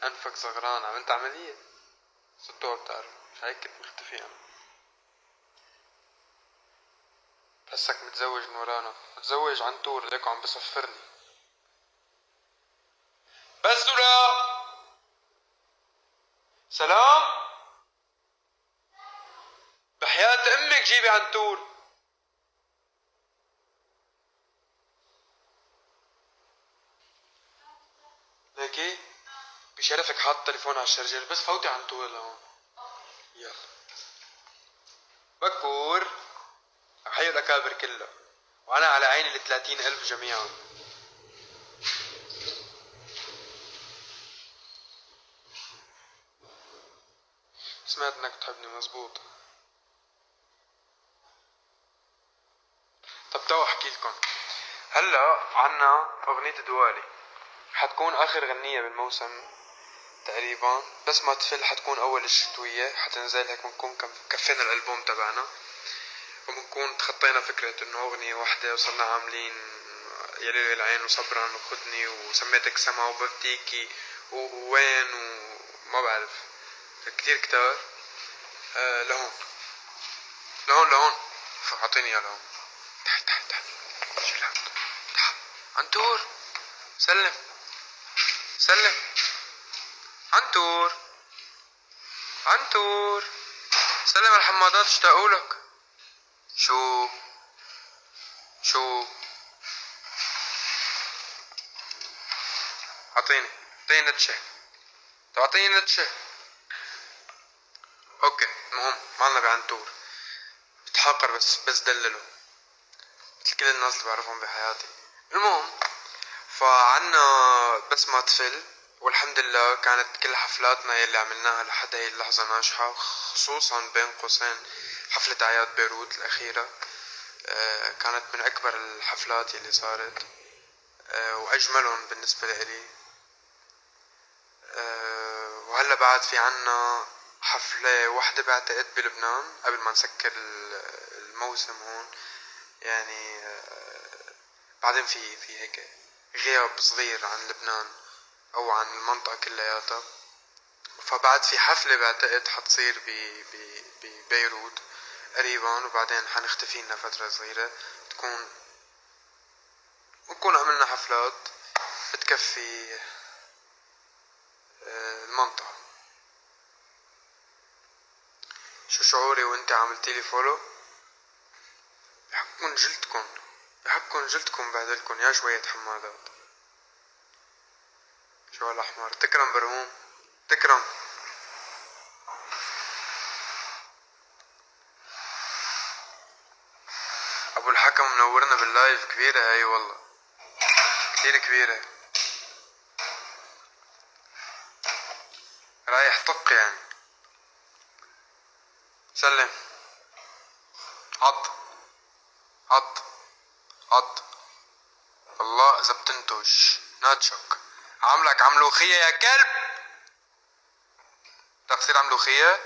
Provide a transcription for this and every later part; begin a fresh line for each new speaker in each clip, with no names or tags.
أنفك صغران، عملت عملية؟ الدكتور بتعرف، مش هيك كنت مختفي أنا. بحسك متزوج من ورانا، متزوج عن طول ليك عم بصفرني. بس ولا سلام، بحياة أمك جيبي عن طول. ليكي بشرفك حاط تليفون على الشرجر، بس فوتي عن طول لهون. يلا بكور، حي الأكابر كلها، وأنا على عيني ال30,000 جميعا. سمعت انك بتحبني، مزبوط. طب تعوا احكي لكم. هلا عنا اغنية دوالي، حتكون اخر غنية بالموسم تقريبا، بس ما تفل حتكون اول الشتوية، حتنزل هيك بنكون كفينا الالبوم تبعنا، وبنكون تخطينا فكرة انه اغنية واحدة وصرنا عاملين يا ليل العين وصبرا وخدني وسميتك سما وبفتيكي ووين وما بعرف كتير كتار. لهون لهون اعطيني اياه لهون. تعال تعال تعال شيل هاد. تعال عنتور، سلم سلم. عنتور عنتور، سلم الحمادات اشتاقولك. شو اعطيني نتشة، تعطيني نتشة. اوكي المهم مالنا بعنتور، بتحاقر بس دلله مثل كل الناس اللي بعرفهم بحياتي. المهم فعنا بس ما تفل، والحمد لله كانت كل حفلاتنا يلي عملناها لحد هاي اللحظة ناجحة، خصوصا بين قوسين حفلة أعياد بيروت الأخيرة. كانت من أكبر الحفلات يلي صارت، وأجملهم بالنسبة لإلي. وهلا بعد في عنا حفلة واحدة بعتقد بلبنان قبل ما نسكر الموسم هون يعني. بعدين في هيك غياب صغير عن لبنان او عن المنطقة كلياتها، فبعد في حفلة بعتقد حتصير ببيروت قريبا، وبعدين حنختفي لنا فترة صغيرة نكون عملنا حفلات بتكفي المنطقة. شو شعوري وانت عملتيلي فولو؟ بحبكن جلدكن بهدلكن يا شوية حمادات. شو هالأحمر، تكرم برهوم تكرم. ابو الحكم منورنا باللايف، كبيرة هاي والله، كتير كبيرة. رايح طق يعني. سلم. عض عض عض. الله اذا بتنتج ناتشك عاملك عملوخية يا كلب. بدك تصير عملوخية،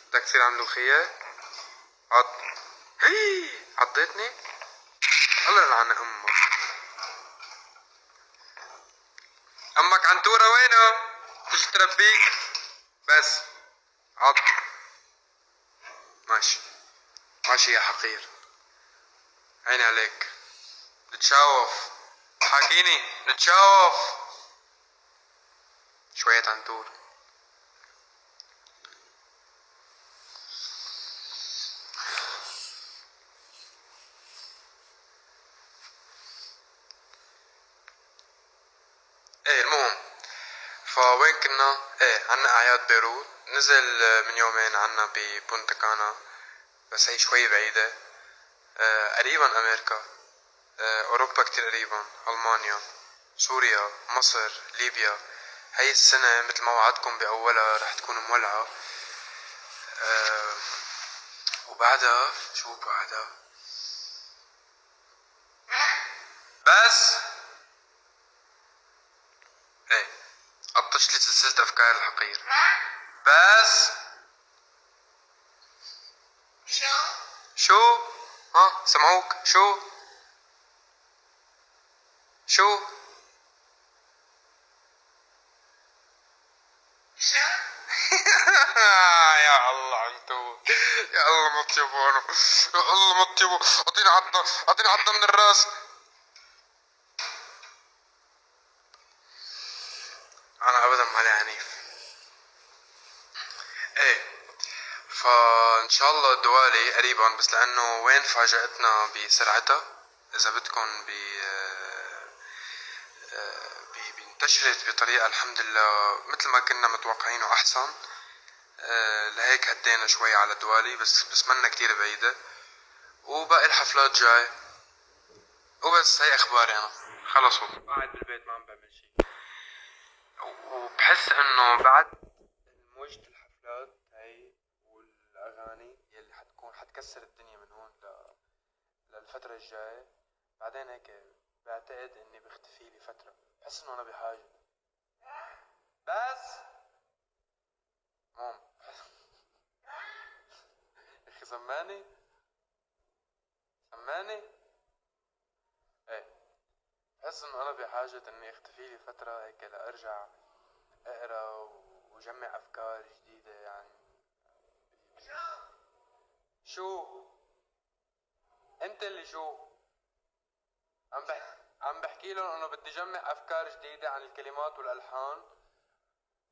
بدك تصير عملوخية. عض. هي عضيتني، الله يلعن امك. امك عنتورة وينه؟ تجي تربيك بس. عض. ماشي ماشي يا حقير، عيني عليك. نتشاوف، حاكيني نتشاوف. شوية عنتور. ايه المهم فوين كنا؟ ايه عنا اعياد بيروت، نزل من يومين عنا ببونتا كانا، بس هي شوي بعيدة. قريبا امريكا، اوروبا كتير قريبا، المانيا، سوريا، مصر، ليبيا. هاي السنة مثل ما وعدكم باولها رح تكون مولعة. وبعدها شو بعدها؟ بس ايه قطشت لي سلسلة افكار الحقير. بس شو ها سمعوك؟ شو عنتور. يا الله ما تجيبونه، يا الله ما تجيبه. اعطيني عضة، اعطيني عضة من الراس. انا ابدا مالي عنيف. ايه، فان شاء الله الدوالي قريبا، بس لانه وين فاجأتنا بسرعتها، اذا بدكن انتشرت بطريقة الحمد لله مثل ما كنا متوقعين واحسن. لهيك هدينا شوي على دوالي، بس منا كتير بعيدة، وباقي الحفلات جاي. وبس هي اخباري انا. خلص قاعد بالبيت ما عم بعمل شي. وبحس انه بعد موجة الحفلات هي والاغاني يلي حتكسر الدنيا من هون للفترة الجاية، بعدين هيك بعتقد اني بختفي لي فترة. بحس انه انا بحاجة. بس مام اخي سماني ايه، بحس انه انا بحاجة اني اختفي لي فترة هيك لارجع اقرا وجمع افكار جديدة يعني. شو انت اللي شو عم بحكي لهم انه بدي جمع افكار جديدة عن الكلمات والالحان،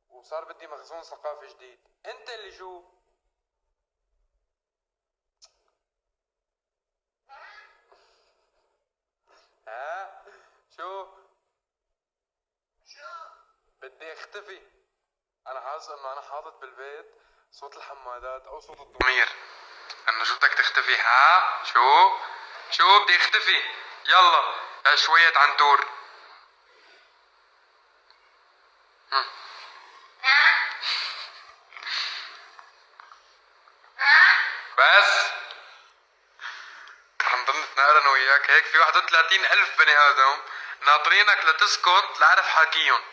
وصار بدي مخزون ثقافي جديد. انت اللي شو ها شو بدي اختفي. انا حاسس انه انا حاطط بالبيت صوت الحمادات او صوت الضمير، انه شو بدك تختفي؟ ها شو بدي اختفي؟ يلا يا شوية عنتور. بس عم ضل نتناقر انا وياك هيك في 31,000 بني ادم ناطرينك لتسكت لعرف حاكيهم.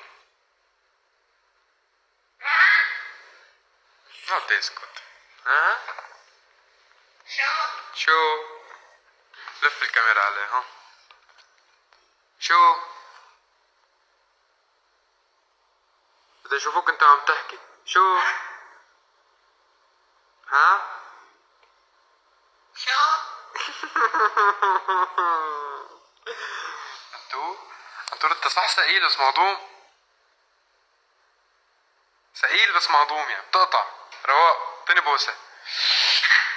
ما بدي اسكت. ها شو لف الكاميرا عليه. ها شو بدي اشوفوك انت عم تحكي. شو ها انتو انت صح ثقيل بس مهضوم. ثقيل بس مهضوم يعني بتقطع. رواق اعطيني بوسه،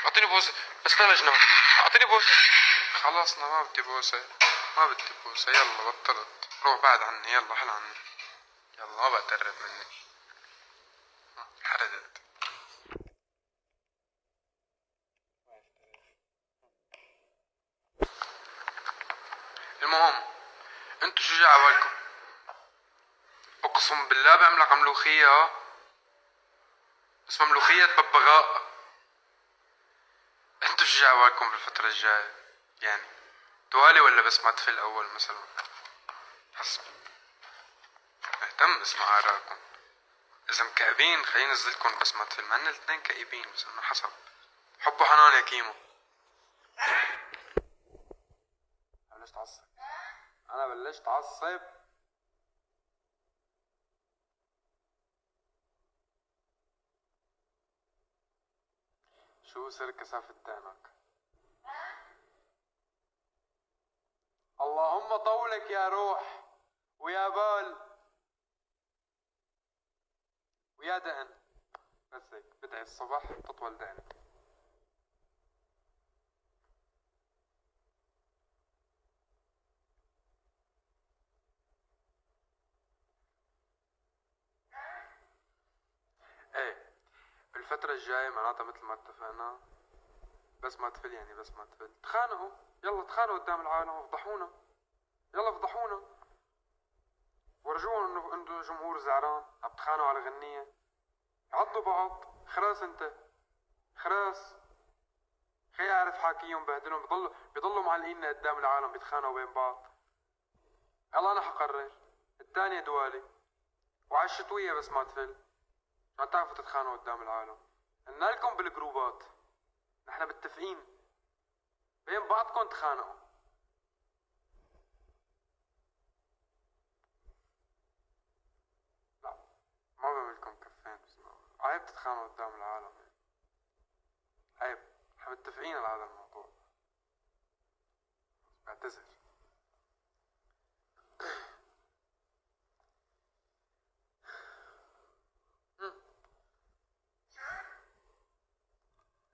اعطيني بوسه بس لا مجنون. اعطيني بوسه. خلاص انا ما بدي بوسه، ما بدي بوسه. يلا بطلت. روح بعد عني. يلا حل عني. يلا ما بقى تقرب مني. حردت. المهم انتو شو جاي عبالكم؟ اقسم بالله بعملك ملوخية، بس ملوخية ببغاء. انتو شو جاي عبالكم بالفترة الجاية؟ يعني توالي ولا بس ما تفل اول مثلا؟ حسب. اهتم اسمع آراءكم. اذا مكئبين خليني انزلكم بس ما تفل، مع ان الاثنين كئيبين بس انه حسب. حب وحنان يا كيمو. بلشت عصب. انا بلشت عصب. شو سر كثافتانك؟ اللهم طولك يا روح ويا بال ويا دقن. بس هيك بدعي الصبح تطول دقنك. ايه، بالفترة الجاية معناتها مثل ما اتفقنا بس ما تفل، يعني بس ما تفل تخانقوا. يلا تخانقوا قدام العالم وفضحونا. يلا فضحونا. ورجوهم انه انتو جمهور زعران عم تخانقوا على غنية. عضوا بعض. خراس انت خراس. خي اعرف حاكيهم بهدلهم بيضلوا معلقين قدام العالم بيتخانقوا بين بعض. يلا انا حقرر. الثانية دوالي وعلى الشتوية بس ما تفل ما تعرفوا تتخانقوا قدام العالم. قلنا لكم بالجروبات نحن متفقين بين بعضكم تخانقوا. لا ما بعملكم كفين بس عيب تتخانقوا قدام العالم. احنا متفقين على هذا الموضوع. بعتذر.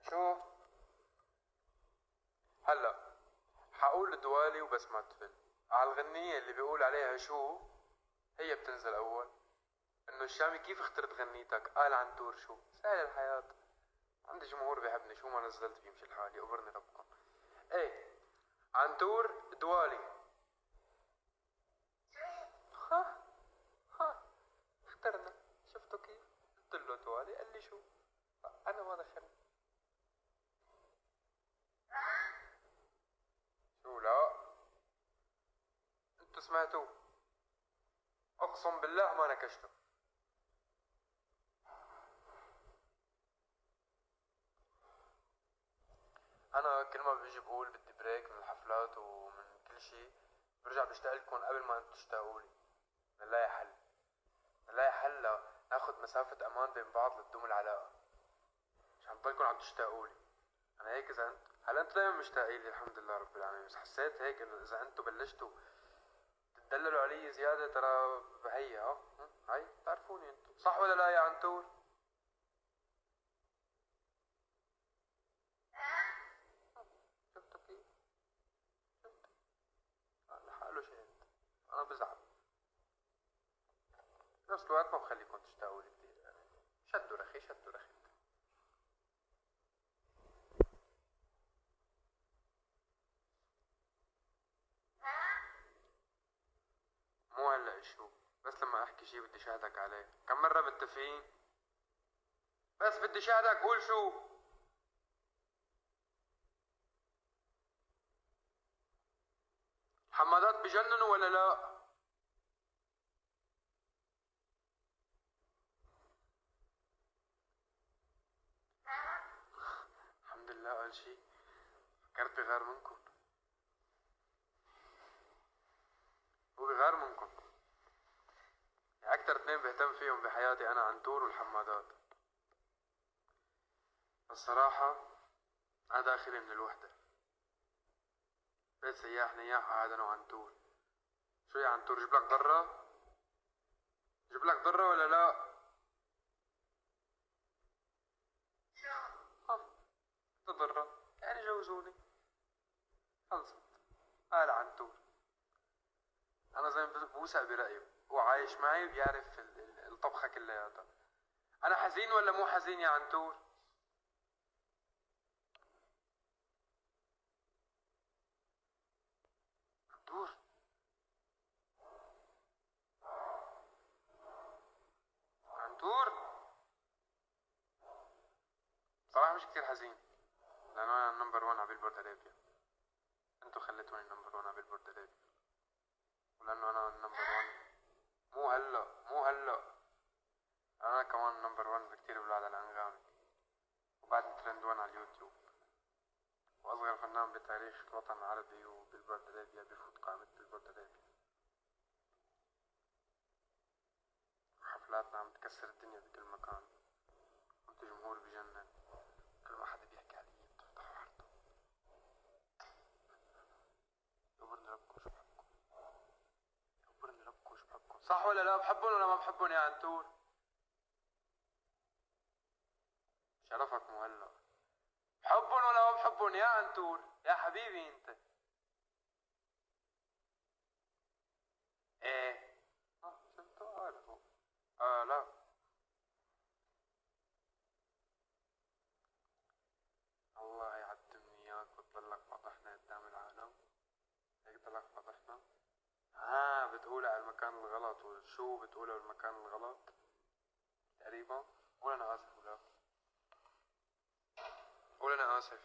شو هلا حقول دوالي وبس ما تفل على الغنية اللي بيقول عليها شو هي بتنزل اول. انه الشامي كيف اخترت غنيتك؟ قال عنتور. شو سهل الحياة، عندي جمهور بيحبني، شو ما نزلت بيمشي الحال، يقبرني ربكم. ايه عنتور دوالي. ها ها اخترنا. شفتوا كيف قلت له دوالي قال لي شو، انا ما دخلني. شو لا انتوا سمعتوه، اقسم بالله ما نكشته. انا كل ما بيجي بقول بدي بريك من الحفلات ومن كل شي برجع بشتاق لكم قبل ما انتوا تشتاقوا لي. نلاقي حل، نلاقي حل ناخد مسافة امان بين بعض لتدوم العلاقة، عشان تضلكم عم تشتاقوا لي. انا هيك اذا انت هلا انتوا دايما مشتاقين لي الحمد لله رب العالمين، بس حسيت هيك انه اذا انتوا بلشتوا تدللوا علي زيادة ترى بهي هاي بتعرفوني انتوا صح ولا لا يا عنتور؟ شفتوا كيف؟ شفتوا؟ لحاله شهد. انا بزعل بنفس الوقت ما بخليكم تشتاقوا لي كثير يعني. شدوا رخي شدوا رخي. مو هلا شو، بس لما احكي شي بدي شهدك عليه. كم مرة متفقين؟ بس بدي شهدك قول شو. حمادات بجننوا ولا لا؟ الحمد لله قال شي، فكرت بغار منكم. هو بغار منكم. اكتر اثنين بهتم فيهم بحياتي انا عنتور والحمادات. الصراحة انا داخلي من الوحدة، بيت سياح نياح قاعد انا وعنتور. شو يا عنتور جيب لك ضرة؟ جيب لك ضرة ولا لا؟ ضرة يعني جوزوني، خلصت. قال عنتور. انا زي ما بوثق برأيه، هو عايش معي وبيعرف الطبخة كلياتها. انا حزين ولا مو حزين يا عنتور؟ عنتور عنتور صراحة مش كتير حزين، لأنه أنا النمبر 1 على بيلبورد أرابيا. انتوا خليتوني النمبر 1 على بيلبورد أرابيا، ولأنه أنا النمبر 1. مو هلا مو هلا، أنا كمان نمبر 1 بكتير بلاد الأنغامي، وبعدني ترند 1 على اليوتيوب، وأصغر فنان بتاريخ الوطن العربي، وبيلبورد أرابيا بفوت قائمة بيلبورد أرابيا. وحفلاتنا عم تكسر الدنيا بكل مكان، وانتو جمهور بجنن. كل ما حدا بيحكي علي بتفتحوا حارته. يقبرني ربكم شو بحبكم، يقبرني ربكم شو بحبكم. صح ولا لا؟ بحبون ولا ما بحبون يا عنتور؟ شرفك مهلا. بحبون ولا ما بحبون يا عنتور؟ يا حبيبي انت. ايه شفتوا قالوا. لا الله يعدمني اياك وتضلك فضحنا قدام العالم. هيك ضلك فضحنا. بتقول على المكان الغلط، وشو بتقول على المكان الغلط تقريبا؟ قول انا اسف ولا قول انا اسف،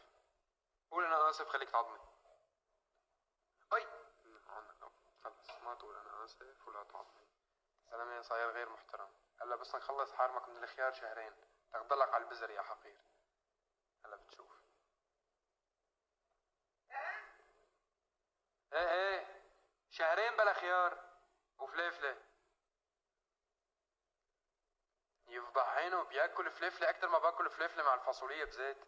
قول انا اسف خليك تعضني. اي خلص ما تقول انا اسف ولا تعضني. زلمه صاير غير محترم. هلا بس نخلص حارمك من الخيار شهرين تضلك على البزر يا حقير. هلا بتشوف. ايه شهرين بلا خيار وفليفله. يفضح عينه بياكل فليفله اكتر ما باكل فليفله مع الفاصوليه بزيت.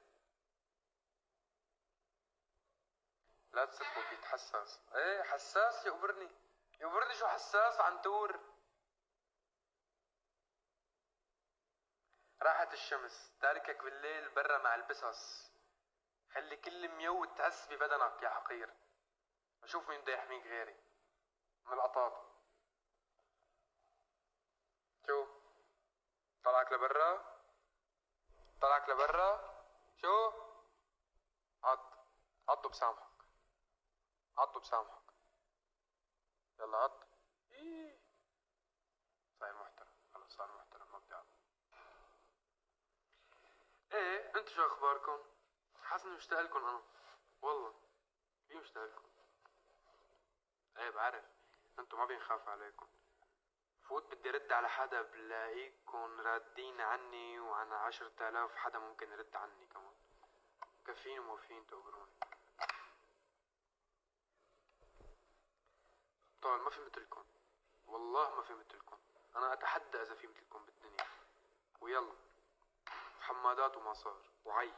لا تسبوا فيه حساس. ايه حساس يقبرني. يقبرني شو حساس عنتور. راحت الشمس تاركك بالليل برا مع البسس. خلي كل ميوت تحس ببدنك يا حقير. بشوف مين بده يحميك غيري من القطاط. شو طلعك لبرا؟ طلعك لبرا؟ شو؟ عضوا بسامحك. عضوا بسامحك. يلا عض. إيه. صاير محترم. خلص صار محترم ما بدي أعض. ايه انتو شو اخباركم؟ حاسس مشتاق لكم انا. والله في مشتاق لكم. ايه بعرف انتو ما بينخاف عليكم. فوت بدي رد على حدا بلاقيكم رادين عني وعن 10,000 حدا ممكن يرد عني كمان. مكفين وموفين تقبروني. طول ما في مثلكم. والله ما في مثلكم. انا اتحدى اذا في مثلكم بالدنيا. ويلا حمادات ومصار وعي.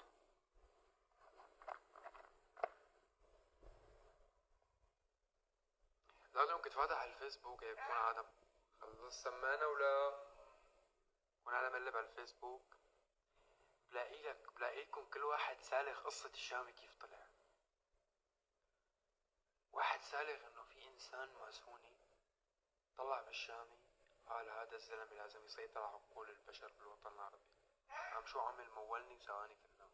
لازم كنت فاتح على الفيسبوك هيك بكون عادم. خلص سمعنا ولا كون انا بقلب على الفيسبوك بلاقي لكم كل واحد سالخ قصة الشامي كيف طلع. واحد سالخ انه في انسان ماسوني طلع بالشامي قال هذا الزلمة لازم يسيطر على عقول البشر بالوطن العربي. عم شو عمل مولني وسواني فنان.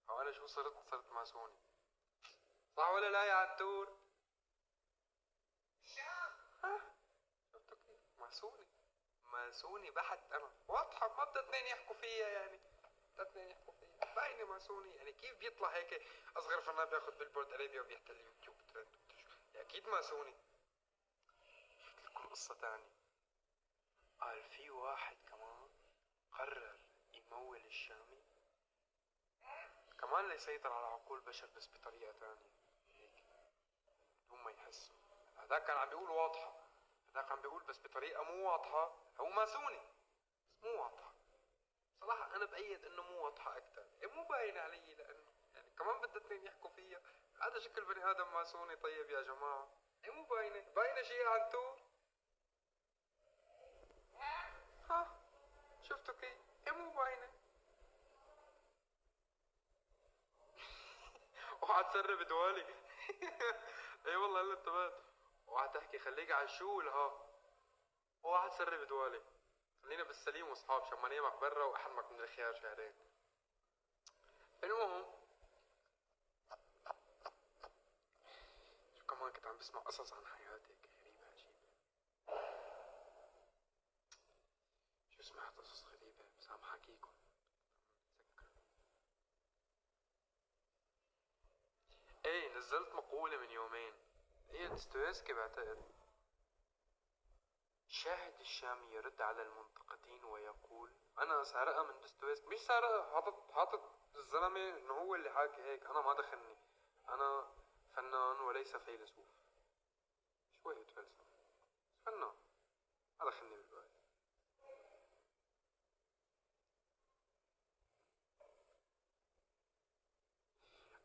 او انا شو صرت ماسوني. صح ولا لا يا عتور؟ ها شفتوا كيف ماسوني. ماسوني بحت انا واضحة. ما بدها اثنين يحكوا فيها يعني. بدها اثنين يحكوا فيها باينة ماسوني يعني. كيف بيطلع هيك اصغر فنان بياخذ بالبورد ارابيا وبيحتل يوتيوب ترند. اكيد ماسوني. شفت لكم قصة تانية. قال في واحد كمان قرر يمول الشامي كمان ليسيطر على عقول البشر بس بطريقة تانية هيك بدون ما يحسوا. هذاك كان عم بيقول واضحة. هذاك عم بيقول بس بطريقة مو واضحة. هو ماسوني بس مو واضحة. صراحة أنا بأيد إنه مو واضحة أكثر. مو باين علي لأنه يعني كمان بدها اثنين يحكوا فيها. هذا شكل بني آدم ماسوني طيب يا جماعة. مو باينة شيء يا عنتور. ها شفتوا كيف؟ مو باينة. وقعد تسرب دوالي. اي والله هلا انتبهت. وقعد تحكي خليك على شو الها. وقعد تسرب دوالي. خلينا بالسليم واصحاب عشان ما نيمك برا واحرمك من الخيار شهرين. المهم شو كمان كنت عم بسمع قصص عن حياتي هيك غريبة عجيبة. شو سمعت قصص غريبة بس عم حكيكم. بتذكر. ايه نزلت مقولة من يومين. هي دستويفسكي بعتقد. شاهد الشامي يرد على المنتقدين ويقول انا سارقها من دستويفسكي. مش سارقها. حاطط الزلمة انه هو اللي حاكي هيك. انا ما دخلني. انا فنان وليس فيلسوف. شوية فلسفة فنان ما دخلني بالباقي.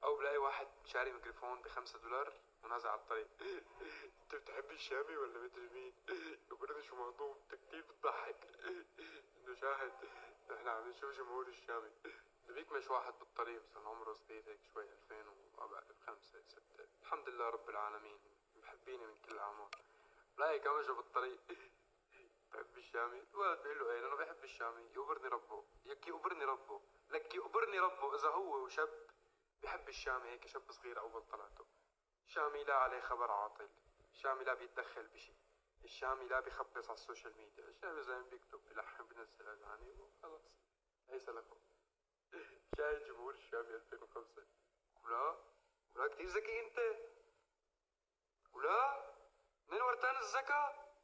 او بلاقي واحد شاري ميكروفون ب5 دولار ونازل على الطريق. انت بتحب الشامي ولا مدري مين؟ يقول شو موضوع انت كتير بتضحك. انه شاهد احنا عم نشوف جمهور الشامي. بيك مش واحد بالطريق مثلا عمره صغير هيك شوي 2004 5 6 الحمد لله رب العالمين محبيني من كل الاعمار. بلاقي كمجة بالطريق. بحب الشامي. الولد بيقول له ايه انا بحب الشامي. يقبرني ربه. يك يقبرني ربه. لك يقبرني ربه اذا هو وشاب بحب الشامي هيك شاب صغير اول طلعته. الشامي لا عليه خبر عاطل. الشامي لا بيتدخل بشي. الشامي لا بيخبص على السوشيال ميديا. الشامي زي ما بيكتب بيلحن بينزل اغاني وخلص. ليس له. شاهد جمهور الشامي 2005. ولا كتير ذكي انت. ولا من ورتان الذكاء.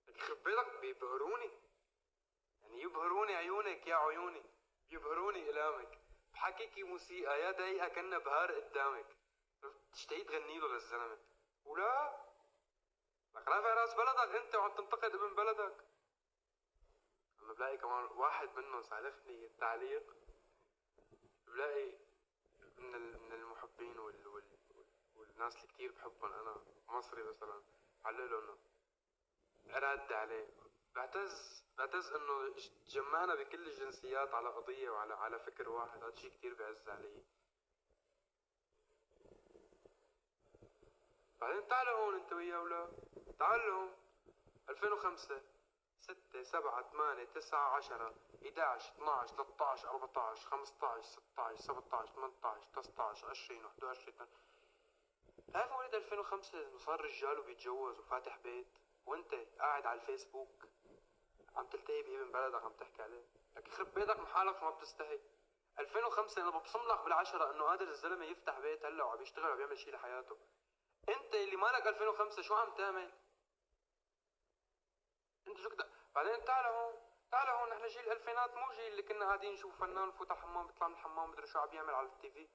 يخرب بيتك بيبهروني. يعني يبهروني عيونك يا عيوني. يبهروني إلامك. بحكيكي موسيقى يا دقيقة كنا بهار قدامك. تشتهي تغني له للزلمة. ولا لك رافع راس بلدك انت وعم تنتقد ابن بلدك. لما بلاقي كمان واحد منهم سالفني التعليق. بلاقي من المحبين والناس اللي كتير بحبهم انا مصري مثلا، علقله انه رد عليه. بعتز انه جمعنا بكل الجنسيات على قضية وعلى فكر واحد، هذا شي كتير بعز علي. بعدين تعالوا هون انت وياه ولا تعالوا هون 2005 6 7 8 9 10 11 12 13 14 15 16 17 18 19 20 21. تعرف مواليد 2005 صار رجال وبيتجوز وفاتح بيت، وانت قاعد على الفيسبوك عم تلتهي بابن بلدك عم تحكي عليه. لك يخرب بيتك محالك ما بتستحي. 2005 انا ببصم لك بالعشرة انه قادر الزلمه يفتح بيت هلا وعم يشتغل وعم يعمل شيء لحياته. انت اللي مالك 2005 شو عم تعمل؟ انت شو كده؟ بعدين تعال هون نحن جيل الالفينات، مو جيل اللي كنا قاعدين نشوف فنان فوت على الحمام بيطلع من الحمام مدري شو عم يعمل على التي في.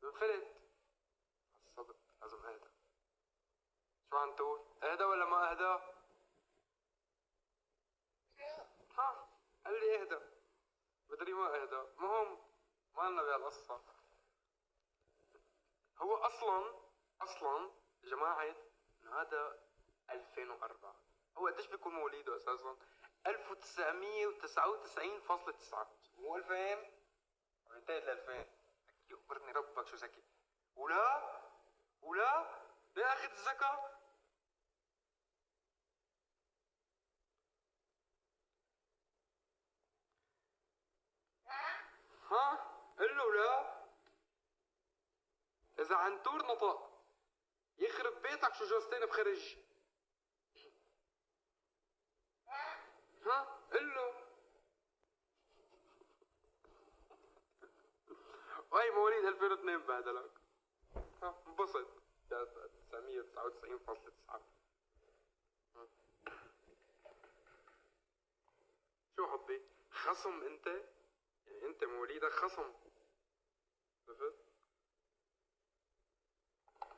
انفلت. عصبت لازم اهدى. شو عم تقول؟ اهدى ولا ما اهدى؟ ها قال لي اهدى، بدري ما اهدى. مهم ما لنا بهالقصة. هو اصلا جماعة انه هذا 2004. هو قديش بيكون مواليده اساسا؟ 1999.9 مو 2000. انتهت ل 2000. يقبرني ربك شو ذكي. ولا بياخذ الزكاة. ها قل له لا. اذا عنتور نطق يخرب بيتك شو جوزتين بخرج. ها قل له. وهي مواليد 2002 بهدلك. ها انبسط. 999.9. شو حبي؟ خصم انت؟ يعني انت مواليدك خصم. عرفت؟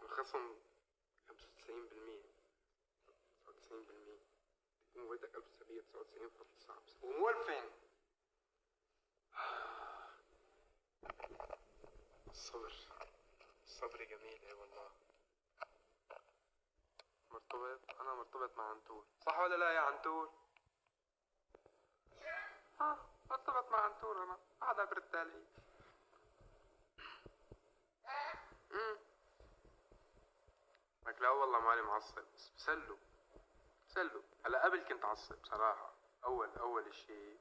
الخصم 95%. 99%. بيكون مواليدك 1999.9 ومو 2000. الصبر جميل اي والله. انا مرتبط مع عنتور، صح ولا لا يا عنتور؟ ها مرتبط مع عنتور انا، هذا برد علي. لك لا والله مالي معصب، بس بسلوا. هلا قبل كنت عصب صراحة. اول اشي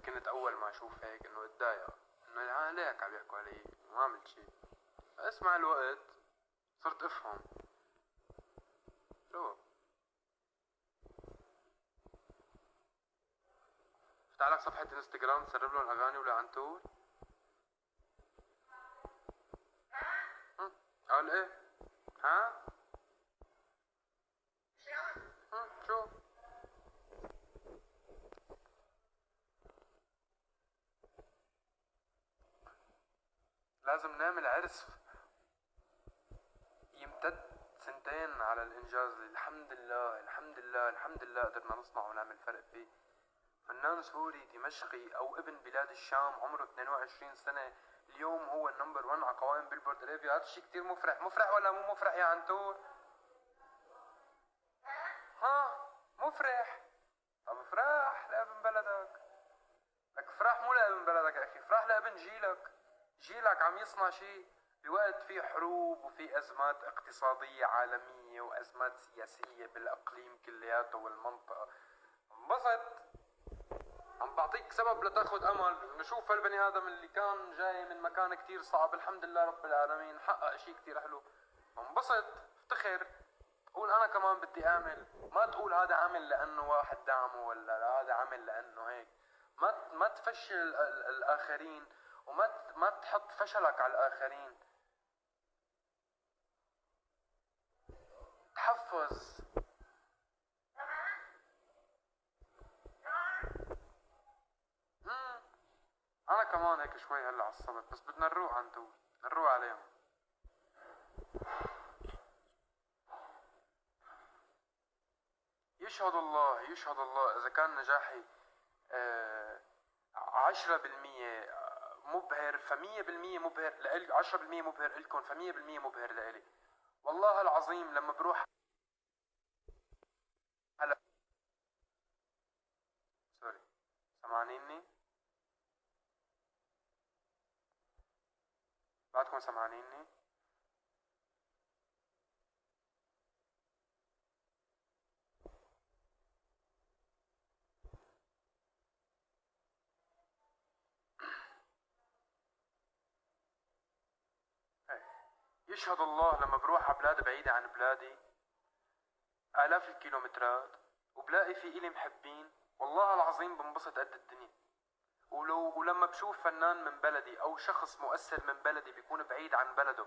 كنت اول ما اشوف هيك انه اتضايق انه ليك عم يحكوا علي ما عملت شي. بس مع الوقت صرت افهم. شو فتح لك صفحة انستغرام تسرب لهم اغاني ولا عنتور؟ قال ايه؟ ها؟ شو؟ لازم نعمل عرس يمتد سنتين على الانجاز اللي الحمد لله قدرنا نصنعه ونعمل فرق فيه. فنان سوري دمشقي او ابن بلاد الشام عمره 22 سنة اليوم هو النمبر 1 على قوائم بيلبورد ريفيو. هذا الشيء كتير مفرح ولا مو مفرح يا عنتور؟ ها مفرح. طب افرح لابن بلدك. لك افرح مو لابن بلدك يا اخي، افرح لابن جيلك عم يصنع شيء بوقت فيه حروب وفي ازمات اقتصادية عالمية وازمات سياسية بالاقليم كلياته والمنطقة. انبسط. عم بعطيك سبب لتاخد امل. نشوف هالبني ادم اللي كان جاي من مكان كتير صعب الحمد لله رب العالمين حقق شيء كتير حلو. انبسط افتخر. قول انا كمان بدي اعمل. ما تقول هذا عمل لانه واحد دعمه ولا هذا عمل لانه هيك. ما تفشل الاخرين ما تحط فشلك على الاخرين. تحفز. انا كمان هيك شوي هلا عصبت، بس بدنا نروح عنتور نروح عليهم. يشهد الله اذا كان نجاحي 10% مبهر، ف100% مبهر لإلي، 10% مبهر إلكم، ف100% مبهر لإلي. والله العظيم لما بروح على سوري، سمعانيني؟ بعدكم سمعانيني؟ يشهد الله لما بروح على بلاد بعيدة عن بلادي آلاف الكيلومترات وبلاقي في إلي محبين، والله العظيم بنبسط قد الدنيا. ولما بشوف فنان من بلدي أو شخص مؤثر من بلدي بيكون بعيد عن بلده،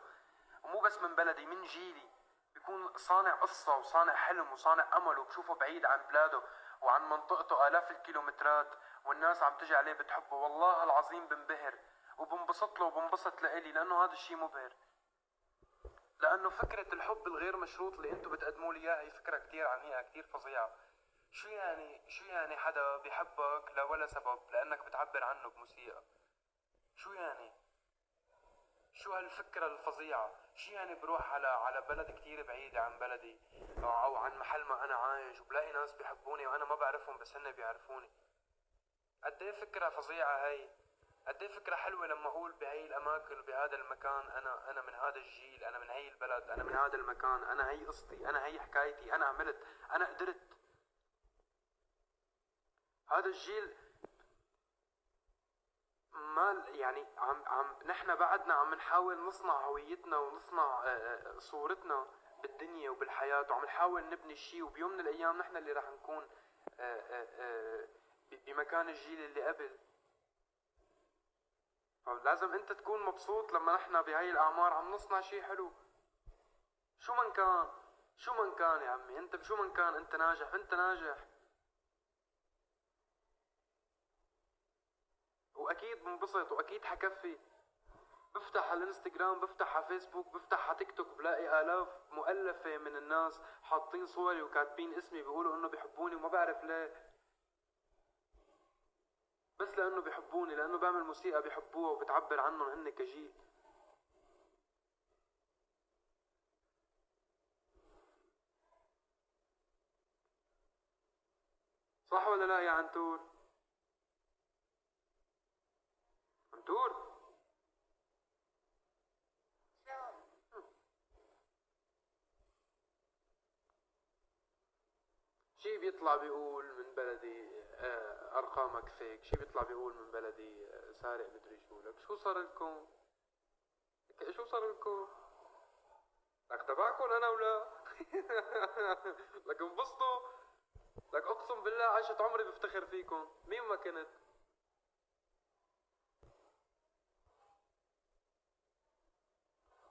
ومو بس من بلدي، من جيلي، بيكون صانع قصة وصانع حلم وصانع أمل، وبشوفه بعيد عن بلاده وعن منطقته آلاف الكيلومترات والناس عم تجي عليه بتحبه، والله العظيم بنبهر وبنبسط له وبنبسط لإلي، لأنه هذا الشي مبهر. لأنه فكرة الحب الغير مشروط اللي انتو بتقدموا لي إياها هي فكرة كتير عميقة، كتير فظيعة. شو يعني حدا بيحبك لولا سبب لأنك بتعبر عنه بموسيقى؟ شو يعني؟ شو هالفكرة الفظيعة؟ شو يعني بروح على بلد كتير بعيدة عن بلدي أو عن محل ما أنا عايش وبلاقي ناس بيحبوني وأنا ما بعرفهم بس هن بيعرفوني؟ قد ايه فكرة فظيعة هاي، قد ايه فكرة حلوة لما اقول بهي الاماكن وبهذا المكان انا من هذا الجيل، انا من هي البلد، انا من هذا المكان، انا هي قصتي، انا هي حكايتي، انا عملت، انا قدرت. هذا الجيل ما يعني عم نحن بعدنا عم نحاول نصنع هويتنا ونصنع صورتنا بالدنيا وبالحياة، وعم نحاول نبني شيء، وبيوم من الايام نحن اللي راح نكون بمكان الجيل اللي قبل. فلازم انت تكون مبسوط لما نحن بهاي الاعمار عم نصنع شي حلو. شو من كان، شو من كان يا عمي، انت بشو من كان انت ناجح، انت ناجح. واكيد بنبسط واكيد حكفي. بفتح على الانستغرام، بفتح على فيسبوك، بفتح على تيك توك، بلاقي الاف مؤلفة من الناس حاطين صوري وكاتبين اسمي بيقولوا انه بيحبوني، وما بعرف ليه، بس لانه بيحبوني، لانه بعمل موسيقى بيحبوها وبتعبر عنهم هن كجيل. صح ولا لا يا عنتور؟ عنتور شي بيطلع بيقول من بلدي ارقامك فيك، شي بيطلع بيقول من بلدي سارق مدري شو. لك شو صار لكم؟ شو صار لكم؟ لك تبعكم انا ولا؟ لك انبسطوا. لك اقسم بالله عشت عمري بفتخر فيكم، مين ما كنت.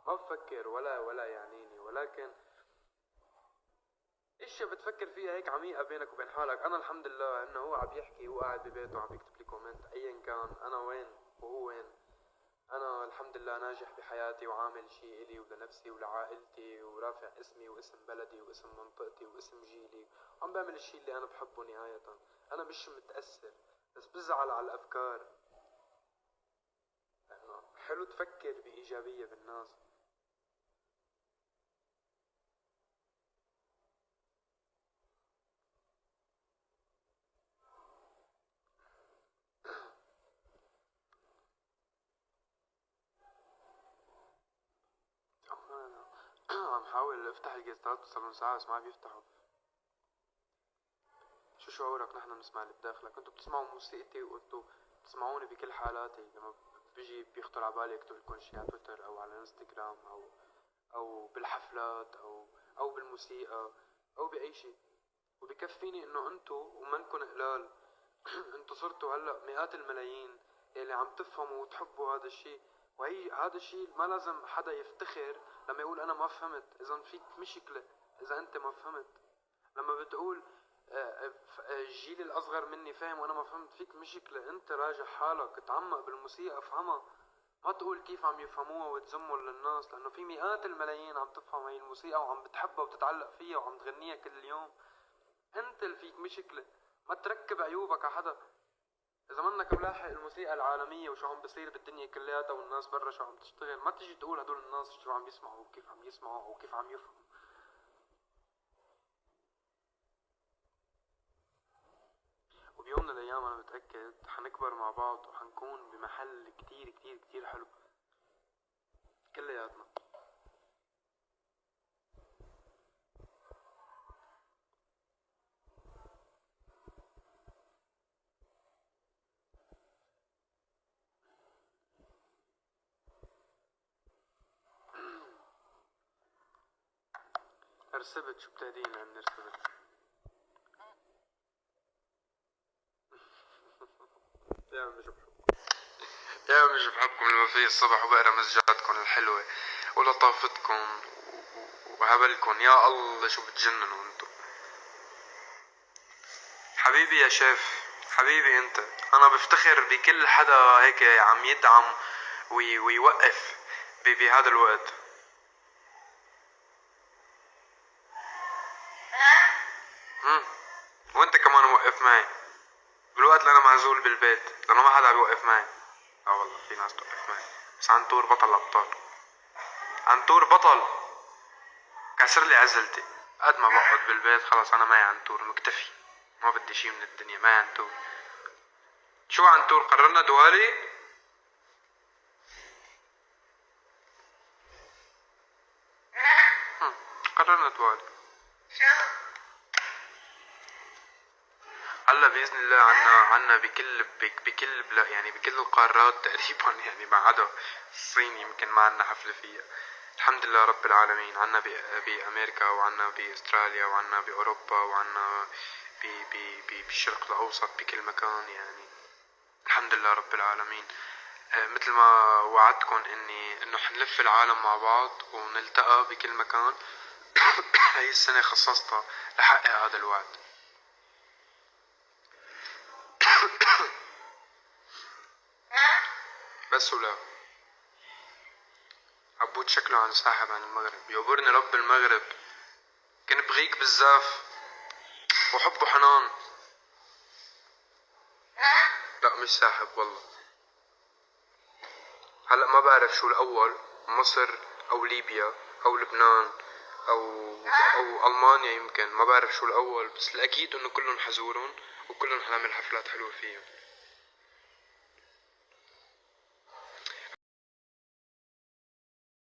ما بفكر ولا يعنيني، ولكن اشياء بتفكر فيها هيك عميقة بينك وبين حالك. انا الحمد لله انه هو عم يحكي، هو قاعد ببيته عم يكتب لي كومنت ايا كان انا وين وهو وين، انا الحمد لله ناجح بحياتي وعامل شي الي ولنفسي ولعائلتي، ورافع اسمي واسم بلدي واسم منطقتي واسم جيلي، وعم بعمل الشي اللي انا بحبه نهاية. انا مش متأثر، بس بزعل على الافكار، لانه حلو تفكر بايجابية بالناس. عم حاول افتح الجيستات صار لهم ساعة بس ما عم يفتحوا. شو شعورك نحن بنسمع اللي بداخلك؟ انتوا بتسمعوا موسيقتي وانتوا بتسمعوني بكل حالاتي، لما بيجي بيخطر على بالي اكتب لكم شي على تويتر او على انستغرام او بالحفلات او بالموسيقى او باي شي، وبكفيني انه انتوا ومنكن قلال. انتوا صرتوا هلا مئات الملايين اللي عم تفهموا وتحبوا هذا الشيء، وهي هذا الشيء ما لازم حدا يفتخر لما يقول انا ما فهمت. اذا فيك مشكلة اذا انت ما فهمت، لما بتقول الجيل الاصغر مني فاهم وانا ما فهمت، فيك مشكلة. انت راجع حالك، تعمق بالموسيقى، افهمها، ما تقول كيف عم يفهموها وتزمر للناس، لانه في مئات الملايين عم تفهم هاي الموسيقى وعم بتحبها وبتتعلق فيها وعم تغنيها كل يوم. انت اللي فيك مشكلة، ما تركب عيوبك على حدا. اذا منك ملاحق الموسيقى العالمية وشو عم بصير بالدنيا كلياتها والناس برا شو عم تشتغل، ما تيجي تقول هدول الناس شو عم يسمعوا وكيف عم يسمعوا وكيف عم يفهموا. وبيوم من الايام انا متأكد حنكبر مع بعض وحنكون بمحل كتير كتير كتير حلو كلياتنا. ارسبت شو بتهدين عن ارسبت. يا عم شو يا عم شو بحبكم لما في الصبح وبقرا مسجاتكم الحلوة ولطافتكم وهبلكم. يا الله شو بتجننوا انتو. حبيبي يا شيف، حبيبي انت. انا بفتخر بكل حدا هيك عم يدعم ويوقف بهذا الوقت. وانت كمان موقف معي بالوقت اللي انا معزول بالبيت لانه ما حدا عم يوقف معي. اه والله في ناس توقف معي بس عنتور بطل ابطال. عنتور بطل كسر لي عزلتي. قد ما بقعد بالبيت خلاص انا معي عنتور مكتفي، ما بدي شي من الدنيا. معي عنتور. شو عنتور؟ قررنا دوالي. قررنا دوالي. هلا باذن الله عنا بكل يعني بكل القارات تقريبا يعني ما عدا الصين يمكن ما عنا حفله فيها. الحمد لله رب العالمين. عنا بامريكا وعنا باستراليا وعنا باوروبا وعنا بالشرق الاوسط بكل مكان يعني. الحمد لله رب العالمين. مثل ما وعدتكم انه حنلف العالم مع بعض ونلتقى بكل مكان. هاي السنة خصصتها لحقق هذا الوعد. بس ولا عبود شكله عن ساحب عن المغرب. يعبرني رب المغرب. كان بغيك بزاف وحب وحنان. لا مش ساحب والله. هلا ما بعرف شو الاول، مصر او ليبيا او لبنان او او المانيا يمكن. ما بعرف شو الاول بس الاكيد انه كلهم حزورهم وكلهم حنعمل حفلات حلوة فيهم.